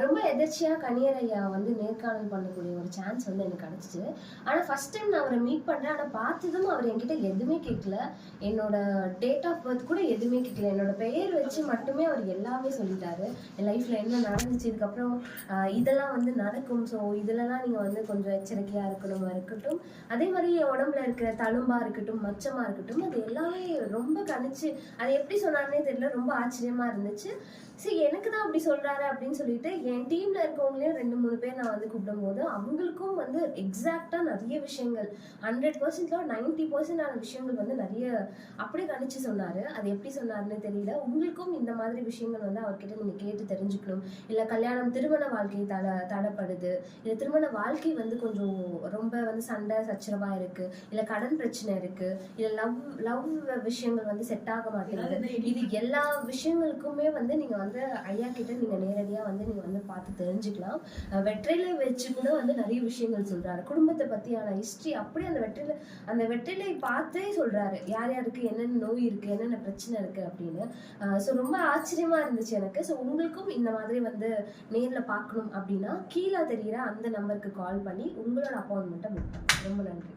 ரொம்ப எதர்ச்சியா கணியர் ஐயா வந்து நேர்காணல் பண்ணக்கூடிய ஒரு சான்ஸ் வந்து எனக்கு கிடைச்சிச்சு. ஆனா ஃபர்ஸ்ட் டைம் நான் அவர மீட் பண்றேன். ஆனா பார்த்ததும் அவர் என்கிட்ட எதுவுமே கேட்கல. என்னோட டேட் ஆஃப் பர்த் கூட எதுவுமே கேட்கல. என்னோட பெயர் வச்சு மட்டுமே அவர் எல்லாமே சொல்லிட்டாரு. என் லைஃப்ல என்ன நடந்துச்சு, இதுக்கப்புறம் இதெல்லாம் வந்து நடக்கும். ஸோ இதுலலாம் நீங்க வந்து கொஞ்சம் எச்சரிக்கையா இருக்கட்டும். அதே மாதிரி என் உடம்புல இருக்கிற தழும்பா இருக்கட்டும், மச்சமா இருக்கட்டும், அது எல்லாமே ரொம்ப கணிச்சு அது எப்படி சொன்னாருன்னே தெரியல. ரொம்ப ஆச்சரியமா இருந்துச்சு. சரி, எனக்கு தான் அப்படி சொல்றாரு அப்படின்னு சொல்லிட்டு என் டீம்ல இருக்கவங்களையும் 2-3 பேர் நான் வந்து கூப்பிடும்போது அவங்களுக்கும் வந்து எக்ஸாக்டா நிறைய விஷயங்கள் 100%ல 90% விஷயங்கள் வந்து நிறைய அப்படியே கணிச்சு சொன்னாரு. அது எப்படி சொன்னாருன்னு தெரியல. உங்களுக்கும் இந்த மாதிரி விஷயங்கள் வந்து அவர்கிட்ட நீங்க கேட்டு தெரிஞ்சுக்கணும். இல்ல கல்யாணம் திருமண வாழ்க்கை தடைப்படுது, இல்ல திருமண வாழ்க்கை வந்து கொஞ்சம் ரொம்ப வந்து சண்டை சச்சரவா இருக்கு, இல்ல கடன் பிரச்சனை இருக்கு, இல்ல லவ் லவ் விஷயங்கள் வந்து செட் ஆக மாட்டேங்குது, இது எல்லா விஷயங்களுக்குமே வந்து நீங்க வந்து ஐயா கிட்ட நீங்க நேரடியா வந்து நீங்க வந்து பார்த்து தெரிஞ்சுக்கலாம். வெற்றிலை வச்சு கூட வந்து நிறைய விஷயங்கள் சொல்றாரு. குடும்பத்தை பத்தியான ஹிஸ்டரி அப்படியே அந்த வெற்றிலை பார்த்தே சொல்றாரு. யார் யாருக்கு என்னென்ன நோய் இருக்கு, என்னென்ன பிரச்சனை இருக்கு அப்படின்னு. ஸோ ரொம்ப ஆச்சரியமா இருந்துச்சு எனக்கு. ஸோ உங்களுக்கும் இந்த மாதிரி வந்து நேர்ல பார்க்கணும் அப்படின்னா கீழே தெரிகிற அந்த நம்பருக்கு கால் பண்ணி உங்களோட அப்பாயின்மெண்ட்டை புக் பண்ணுங்க. ரொம்ப நன்றி.